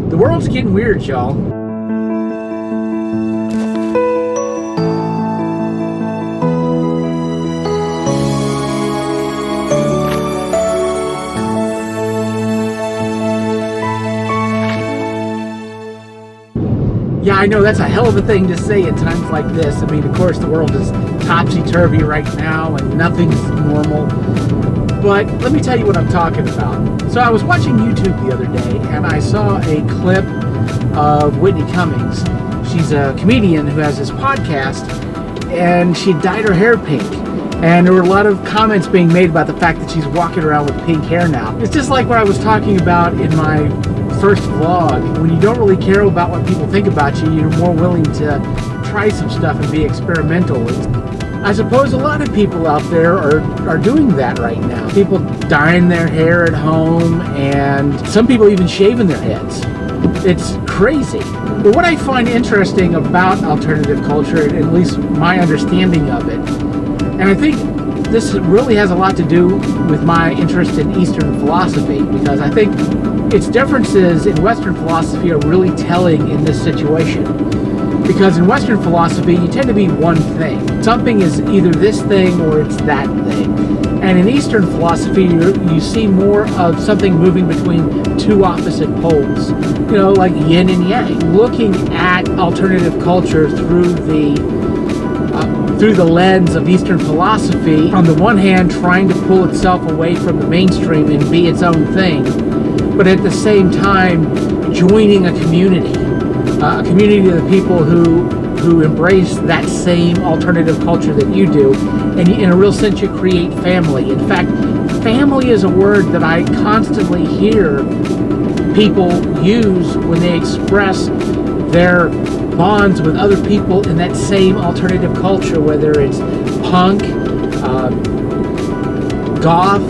The world's getting weird, y'all. Yeah, I know that's a hell of a thing to say at times like this. I mean, of course, the world is topsy-turvy right now and nothing's normal. But let me tell you what I'm talking about. So I was watching YouTube the other day and I saw a clip of Whitney Cummings. She's a comedian who has this podcast, and she dyed her hair pink. And there were a lot of comments being made about the fact that she's walking around with pink hair now. It's just like what I was talking about in my first vlog. When you don't really care about what people think about you, you're more willing to try some stuff and be experimental. I suppose a lot of people out there are doing that right now. People dyeing their hair at home, and some people even shaving their heads. It's crazy. But what I find interesting about alternative culture, at least my understanding of it, and I think this really has a lot to do with my interest in Eastern philosophy, because I think its differences in Western philosophy are really telling in this situation. Because in Western philosophy, you tend to be one thing. Something is either this thing or it's that thing. And in Eastern philosophy, you see more of something moving between two opposite poles. You know, like yin and yang. Looking at alternative culture through the lens of Eastern philosophy, on the one hand, trying to pull itself away from the mainstream and be its own thing, but at the same time, joining a community of people who embrace that same alternative culture that you do, and in a real sense you create family. In fact, family is a word that I constantly hear people use when they express their bonds with other people in that same alternative culture, whether it's punk, goth,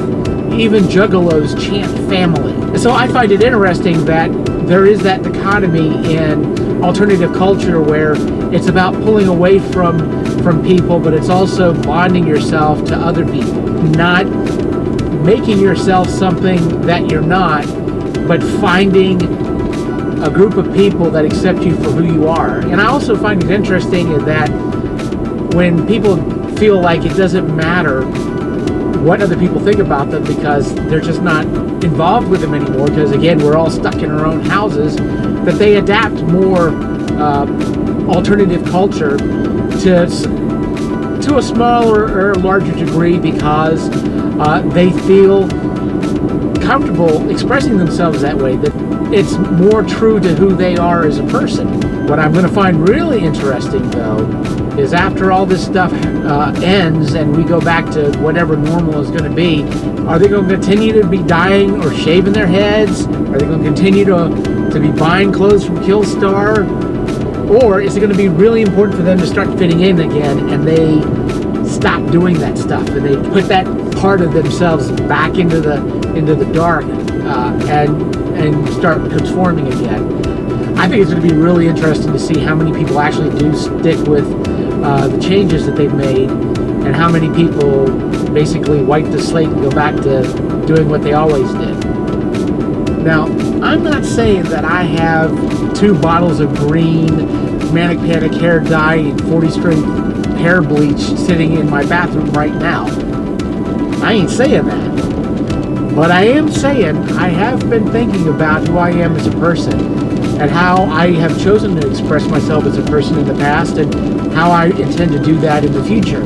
even juggalos chant family. And so I find it interesting that there is that dichotomy in alternative culture where it's about pulling away from people, but it's also bonding yourself to other people, not making yourself something that you're not, but finding a group of people that accept you for who you are. And I also find it interesting that when people feel like it doesn't matter what other people think about them because they're just not involved with them anymore, because again, we're all stuck in our own houses, that they adapt more alternative culture to a smaller or larger degree because they feel comfortable expressing themselves that way, that it's more true to who they are as a person. What I'm going to find really interesting, though, is after all this stuff ends and we go back to whatever normal is going to be, are they going to continue to be dyeing or shaving their heads? Are they going to continue to be buying clothes from Killstar? Or is it going to be really important for them to start fitting in again and they stop doing that stuff and they put that part of themselves back into the dark and start conforming again? I think it's going to be really interesting to see how many people actually do stick with the changes that they've made, and how many people basically wipe the slate and go back to doing what they always did. Now, I'm not saying that I have 2 bottles of green Manic Panic hair dye and 40-string hair bleach sitting in my bathroom right now. I ain't saying that. But I am saying I have been thinking about who I am as a person, and how I have chosen to express myself as a person in the past, and how I intend to do that in the future.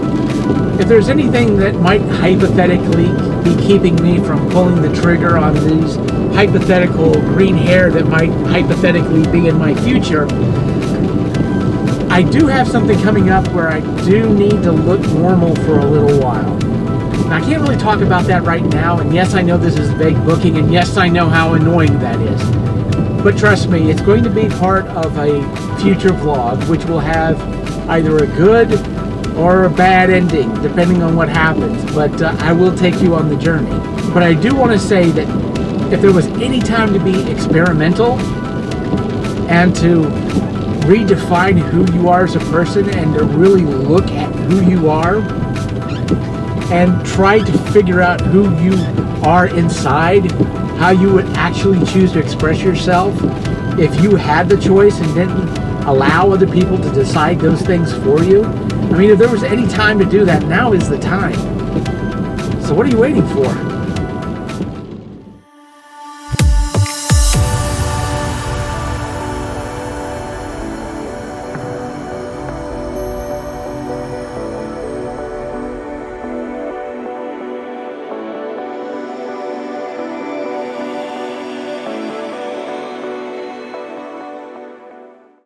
If there's anything that might hypothetically be keeping me from pulling the trigger on these hypothetical green hair that might hypothetically be in my future, I do have something coming up where I do need to look normal for a little while. Now, I can't really talk about that right now, and yes, I know this is vague booking, and yes, I know how annoying that is. But trust me, it's going to be part of a future vlog, which will have either a good or a bad ending, depending on what happens. But I will take you on the journey. But I do want to say that if there was any time to be experimental and to redefine who you are as a person and to really look at who you are and try to figure out who you are inside, how you would actually choose to express yourself, if you had the choice and didn't allow other people to decide those things for you. I mean, if there was any time to do that, now is the time. So what are you waiting for?